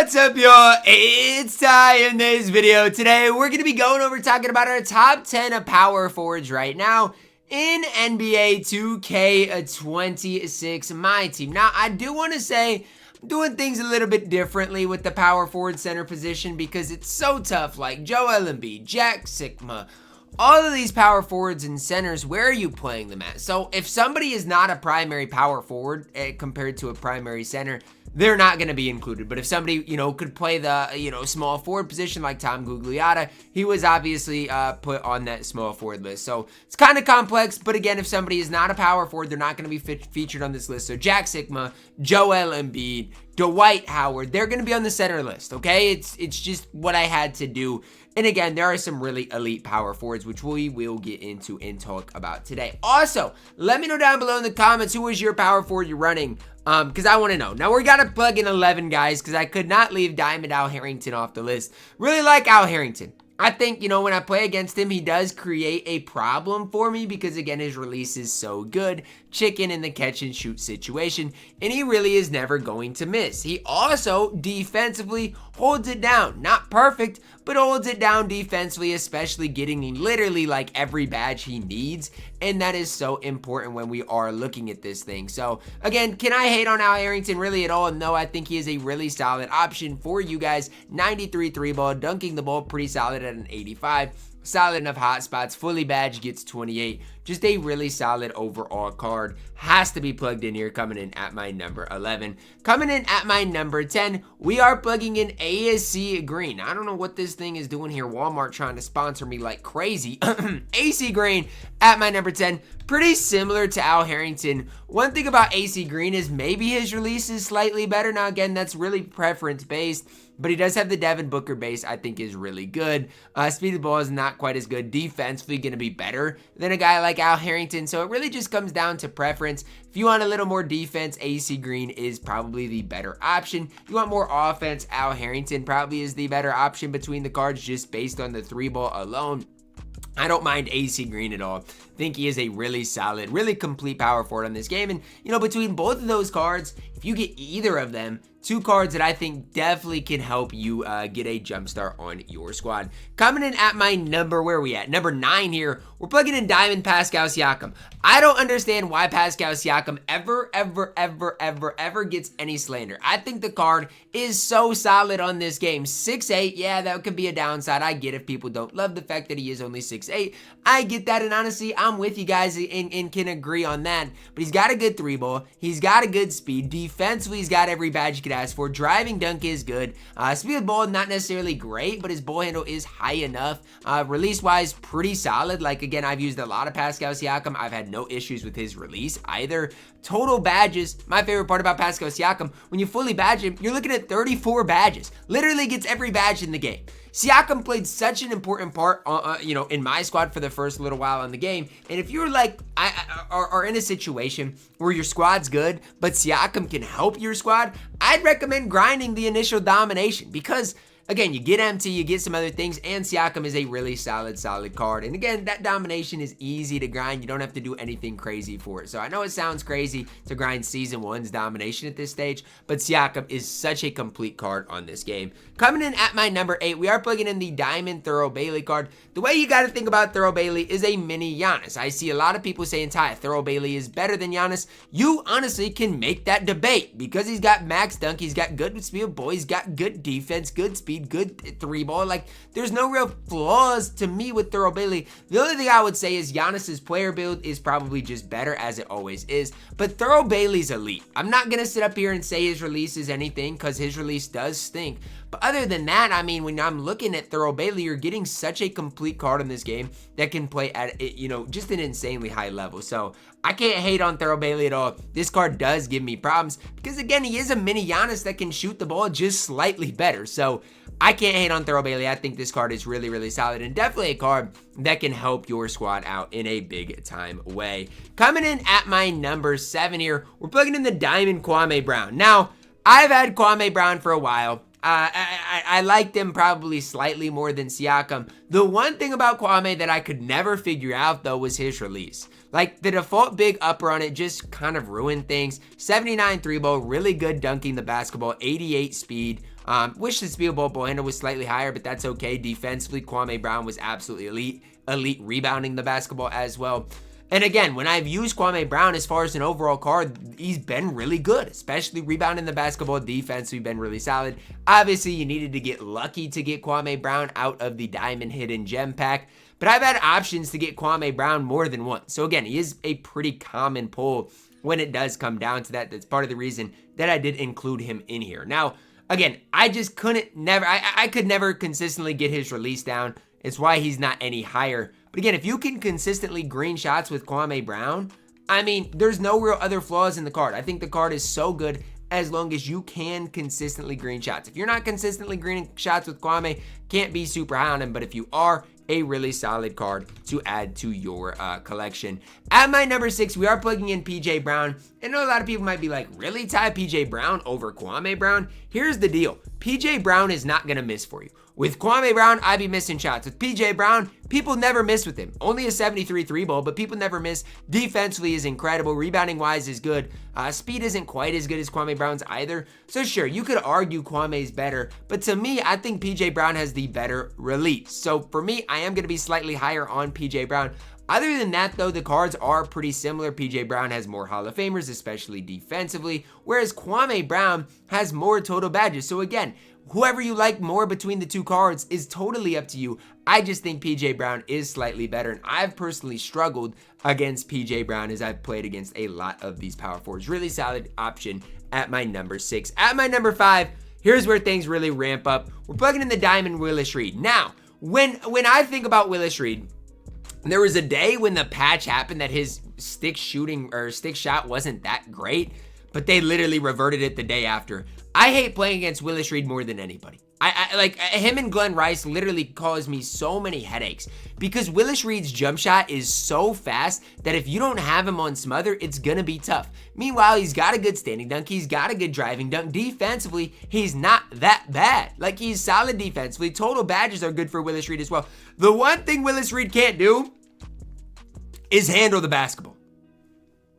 What's up, y'all? It's Ty. In this video today, we're going to be going over talking about our top 10 of power forwards right now in NBA 2K26 MyTEAM. Now, I do want to say I'm doing things a little bit differently with the power forward center position because it's so tough. Like Joel Embiid, Jack Sigma, all of these power forwards and centers, where are you playing them at? So if somebody is not a primary power forward compared to a primary center, they're not going to be included. But if somebody, could play the, small forward position like Tom Gugliotta, he was obviously put on that small forward list. So it's kind of complex. But again, if somebody is not a power forward, they're not going to be featured on this list. So Jack Sigma, Joel Embiid, Dwight Howard, they're going to be on the center list, okay? It's just what I had to do. And again, there are some really elite power forwards, which we will get into and talk about today. Also, let me know down below in the comments who is your power forward you're running, because I want to know. Now, we got to plug in 11 guys, because I could not leave Diamond Al Harrington off the list. Really like Al Harrington. I think, when I play against him, he does create a problem for me because, again, his release is so good. Chicken in the catch and shoot situation, and he really is never going to miss. He also defensively holds it down. Not perfect, but holds it down defensively, especially getting literally like every badge he needs, and that is so important when we are looking at this thing. So, again, can I hate on Al Harrington really at all? No, I think he is a really solid option for you guys. 93 3-ball, dunking the ball pretty solid at an 85. Solid enough hot spots, fully badged, gets 28. Just a really solid overall card. Has to be plugged in here, coming in at my number 11. Coming in at my number 10, we are plugging in AC Green. I don't know what this thing is doing here. Walmart trying to sponsor me like crazy. AC Green at my number 10. Pretty similar to Al Harrington. One thing about AC Green is maybe his release is slightly better. Now, again, that's really preference based, but he does have the Devin Booker base, I think is really good. Speed of the ball is not quite as good. Defensively going to be better than a guy like Al Harrington. So it really just comes down to preference. If you want a little more defense, AC Green is probably the better option. If you want more offense, Al Harrington probably is the better option between the cards just based on the 3-ball alone. I don't mind AC Green at all. Think he is a really solid, really complete power forward on this game. And, between both of those cards, if you get either of them, two cards that I think definitely can help you get a jump start on your squad. Coming in at my number, where are we at? Number 9 here. We're plugging in Diamond Pascal Siakam. I don't understand why Pascal Siakam ever gets any slander. I think the card is so solid on this game. 6'8", yeah, that could be a downside. I get if people don't love the fact that he is only 6'8". I get that, and honestly, I'm with you guys and can agree on that. But he's got a good 3-ball. He's got a good speed. Defensively, he's got every badge you could ask for. Driving dunk is good. Speed of the ball, not necessarily great, but his ball handle is high enough. Release-wise, pretty solid. Like, again, I've used a lot of Pascal Siakam. I've had no issues with his release either. Total badges, my favorite part about Pascal Siakam, when you fully badge him, you're looking at 34 badges. Literally gets every badge in the game. Siakam played such an important part, in my squad for the first little while in the game. And if you're like, are in a situation where your squad's good, but Siakam can help your squad, I'd recommend grinding the initial domination because, again, you get empty, you get some other things, and Siakam is a really solid card. And again, that domination is easy to grind. You don't have to do anything crazy for it. So I know it sounds crazy to grind Season 1's domination at this stage, but Siakam is such a complete card on this game. Coming in at my number 8, we are plugging in the Diamond Thurl Bailey card. The way you got to think about Thurl Bailey is a mini Giannis. I see a lot of people saying, Ty, Thurl Bailey is better than Giannis. You honestly can make that debate because he's got max dunk, he's got good speed of ball, he's got good defense, good speed, good 3-ball. Like, there's no real flaws to me with Thurl Bailey. The only thing I would say is Giannis's player build is probably just better, as it always is, but Thurl Bailey's elite. I'm not gonna sit up here and say his release is anything because his release does stink, but other than that, I mean, when I'm looking at Thurl Bailey, you're getting such a complete card in this game that can play at, just an insanely high level. So I can't hate on Thurl Bailey at all. This card does give me problems because, again, he is a mini Giannis that can shoot the ball just slightly better. So I can't hate on Thurl Bailey. I think this card is really, really solid and definitely a card that can help your squad out in a big time way. Coming in at my number 7 here, we're plugging in the Diamond Kwame Brown. Now, I've had Kwame Brown for a while. I liked him probably slightly more than Siakam. The one thing about Kwame that I could never figure out, though, was his release. Like, the default big upper on it just kind of ruined things. 79 3-ball, really good dunking the basketball, 88 speed. Wish the speed ball handle was slightly higher, but that's okay. Defensively, Kwame Brown was absolutely elite rebounding the basketball as well. And again, when I've used Kwame Brown as far as an overall card, he's been really good, especially rebounding the basketball. Defense, we've been really solid. Obviously, you needed to get lucky to get Kwame Brown out of the Diamond Hidden Gem pack, but I've had options to get Kwame Brown more than once. So again, he is a pretty common pull when it does come down to that. That's part of the reason that I did include him in here. Now, again, I just I could never consistently get his release down. It's why he's not any higher. But again, if you can consistently green shots with Kwame Brown, I mean, there's no real other flaws in the card. I think the card is so good as long as you can consistently green shots. If you're not consistently greening shots with Kwame, can't be super high on him. But if you are, a really solid card to add to your collection. At my number 6, we are plugging in PJ Brown. I know a lot of people might be like, really, Ty, PJ Brown over Kwame Brown? Here's the deal. PJ Brown is not going to miss for you. With Kwame Brown, I'd be missing shots. With PJ Brown, people never miss with him. Only a 73 3-ball, but people never miss. Defensively is incredible. Rebounding-wise is good. Speed isn't quite as good as Kwame Brown's either. So sure, you could argue Kwame's better, but to me, I think PJ Brown has the better release. So for me, I am going to be slightly higher on PJ Brown. Other than that, though, the cards are pretty similar. PJ Brown has more Hall of Famers, especially defensively, whereas Kwame Brown has more total badges. So again, whoever you like more between the two cards is totally up to you. I just think PJ Brown is slightly better, and I've personally struggled against PJ Brown as I've played against a lot of these power forwards. Really solid option at my number 6. At my number 5, here's where things really ramp up. We're plugging in the Diamond Willis Reed. Now, when I think about Willis Reed, there was a day when the patch happened that his stick shot wasn't that great, but they literally reverted it the day after. I hate playing against Willis Reed more than anybody. I like him and Glenn Rice literally cause me so many headaches because Willis Reed's jump shot is so fast that if you don't have him on smother, it's gonna be tough. Meanwhile, he's got a good standing dunk, he's got a good driving dunk. Defensively, he's not that bad. Like, he's solid defensively. Total badges are good for Willis Reed as well. The one thing Willis Reed can't do is handle the basketball.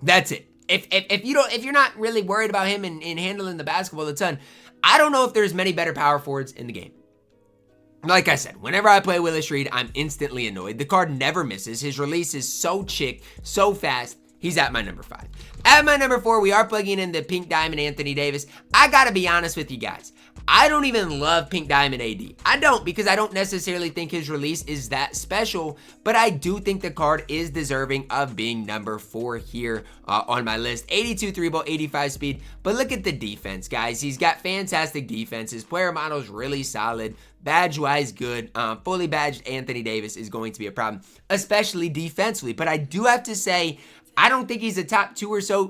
That's it. If you're not really worried about him in handling the basketball a ton, I don't know if there's many better power forwards in the game. Like I said, whenever I play Willis Reed, I'm instantly annoyed. The card never misses. His release is so chick, so fast. He's at my number 5. At my number 4, we are plugging in the Pink Diamond Anthony Davis. I gotta be honest with you guys. I don't even love Pink Diamond AD. I don't, because I don't necessarily think his release is that special, but I do think the card is deserving of being number 4 here on my list. 82 3-ball, 85 speed, but look at the defense, guys. He's got fantastic defense. His player model is really solid. Badge-wise, good. Fully badged Anthony Davis is going to be a problem, especially defensively, but I do have to say, I don't think he's a top 2 or so,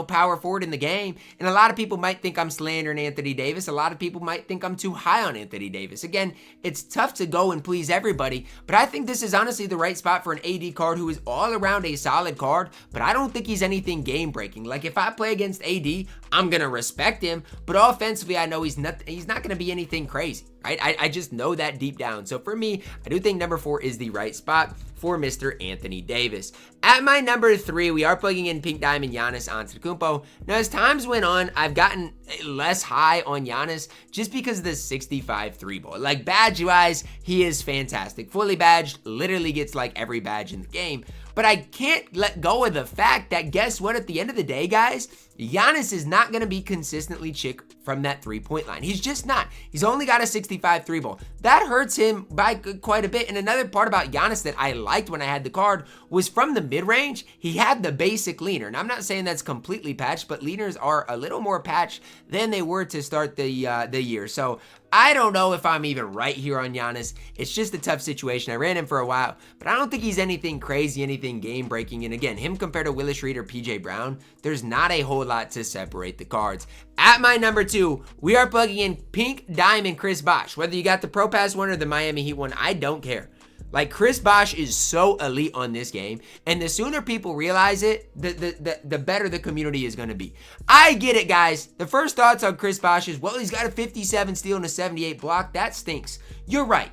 power forward in the game. And a lot of people might think I'm slandering Anthony Davis. A lot of people might think I'm too high on Anthony Davis. Again, it's tough to go and please everybody, but I think this is honestly the right spot for an AD card who is all around a solid card, but I don't think he's anything game-breaking. Like, if I play against AD, I'm going to respect him, but offensively, I know he's not going to be anything crazy, right? I just know that deep down. So for me, I do think number 4 is the right spot for Mr. Anthony Davis. At my number 3, we are plugging in Pink Diamond Giannis Antetokounmpo. Now, as times went on, I've gotten less high on Giannis just because of the 65 3-ball. Like, badge-wise, he is fantastic. Fully badged, literally gets like every badge in the game. But I can't let go of the fact that, guess what, at the end of the day, guys, Giannis is not going to be consistently chick from that 3-point line. He's just not. He's only got a 65 3-ball. That hurts him by quite a bit. And another part about Giannis that I liked when I had the card was from the mid-range, he had the basic leaner. And I'm not saying that's completely patched, but leaners are a little more patched than they were to start the year. So I don't know if I'm even right here on Giannis. It's just a tough situation. I ran him for a while, but I don't think he's anything crazy, anything game-breaking. And again, him compared to Willis Reed or PJ Brown, there's not a whole lot to separate the cards. At my number 2, we are plugging in Pink Diamond Chris Bosh. Whether you got the Pro Pass one or the Miami Heat one, I don't care. Like, Chris Bosh is so elite on this game, and the sooner people realize it, the better the community is going to be. I get it, guys. The first thoughts on Chris Bosh is, well, he's got a 57 steal and a 78 block. That stinks. You're right.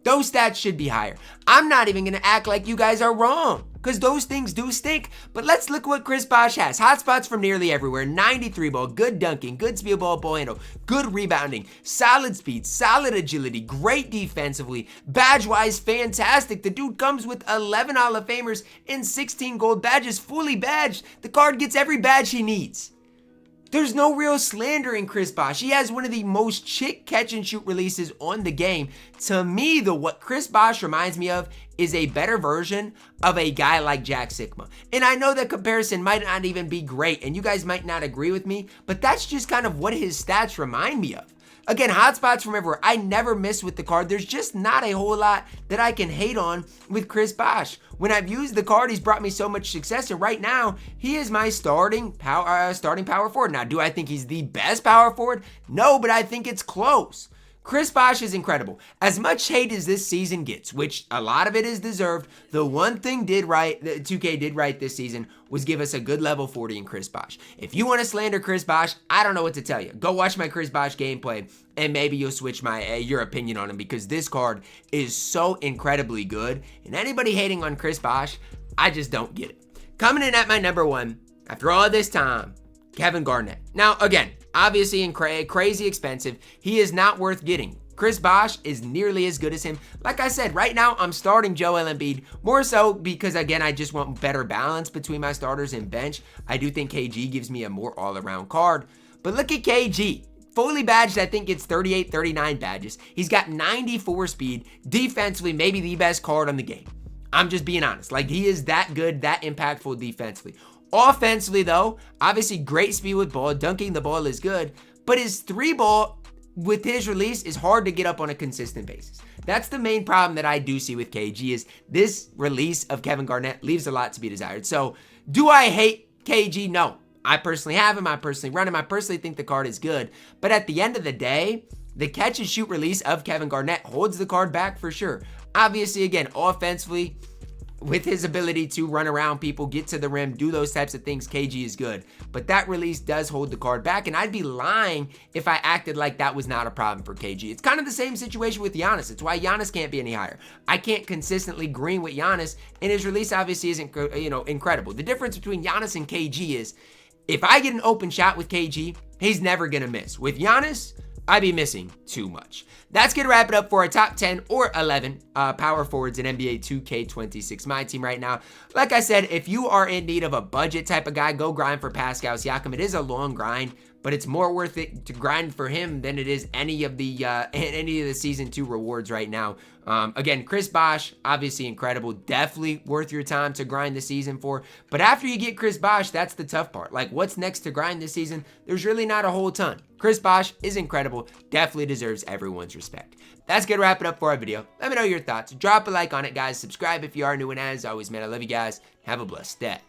Those stats should be higher. I'm not even going to act like you guys are wrong. because those things do stink. But let's look what Chris Bosh has. Hotspots from nearly everywhere, 93 ball, good dunking, good speed ball handle, good rebounding, solid speed, solid agility, great defensively, badge-wise, fantastic. The dude comes with 11 Hall of Famers and 16 gold badges, fully badged. The card gets every badge he needs. There's no real slander in Chris Bosh. He has one of the most chick catch and shoot releases on the game. To me, though, what Chris Bosh reminds me of is a better version of a guy like Jack Sikma. And I know that comparison might not even be great, and you guys might not agree with me, but that's just kind of what his stats remind me of. Again, hotspots from everywhere. I never miss with the card. There's just not a whole lot that I can hate on with Chris Bosh. When I've used the card, he's brought me so much success, and right now, he is my starting power forward. Now, do I think he's the best power forward? No, but I think it's close. Chris Bosh is incredible. As much hate as this season gets, which a lot of it is deserved, the one thing that 2K did right this season was give us a good level 40 in Chris Bosh. If you want to slander Chris Bosh, I don't know what to tell you. Go watch my Chris Bosh gameplay, and maybe you'll switch your opinion on him, because this card is so incredibly good. And anybody hating on Chris Bosh, I just don't get it. Coming in at my number 1, after all this time, Kevin Garnett. Now, again, obviously crazy expensive. He is not worth getting. Chris Bosh is nearly as good as him. Like I said, right now I'm starting Joel Embiid, more so because, again, I just want better balance between my starters and bench. I do think KG gives me a more all-around card. But look at KG. Fully badged, I think it's 38, 39 badges. He's got 94 speed. Defensively, maybe the best card on the game. I'm just being honest. Like, he is that good, that impactful defensively. Offensively, though, obviously great speed with ball. Dunking the ball is good, but his 3-ball with his release is hard to get up on a consistent basis. That's the main problem that I do see with KG, is this release of Kevin Garnett leaves a lot to be desired. So, do I hate KG? No. I personally have him. I personally run him. I personally think the card is good. But at the end of the day, the catch and shoot release of Kevin Garnett holds the card back for sure. Obviously, again, offensively, with his ability to run around people, get to the rim, do those types of things, KG is good. But that release does hold the card back, and I'd be lying if I acted like that was not a problem for KG. It's kind of the same situation with Giannis. It's why Giannis can't be any higher. I can't consistently green with Giannis, and his release obviously isn't, incredible. The difference between Giannis and KG is, if I get an open shot with KG, he's never gonna miss. With Giannis, I'd be missing too much. That's going to wrap it up for our top 10 or 11 power forwards in NBA 2K26 MyTEAM right now. Like I said, if you are in need of a budget type of guy, go grind for Pascal Siakam. It is a long grind, but it's more worth it to grind for him than it is any of the season 2 rewards right now. Again, Chris Bosh, obviously incredible, definitely worth your time to grind the season for. But after you get Chris Bosh, that's the tough part. Like, what's next to grind this season? There's really not a whole ton. Chris Bosh is incredible, definitely deserves everyone's respect. That's gonna wrap it up for our video. Let me know your thoughts. Drop a like on it, guys. Subscribe if you are new, and as always, man, I love you guys. Have a blessed day.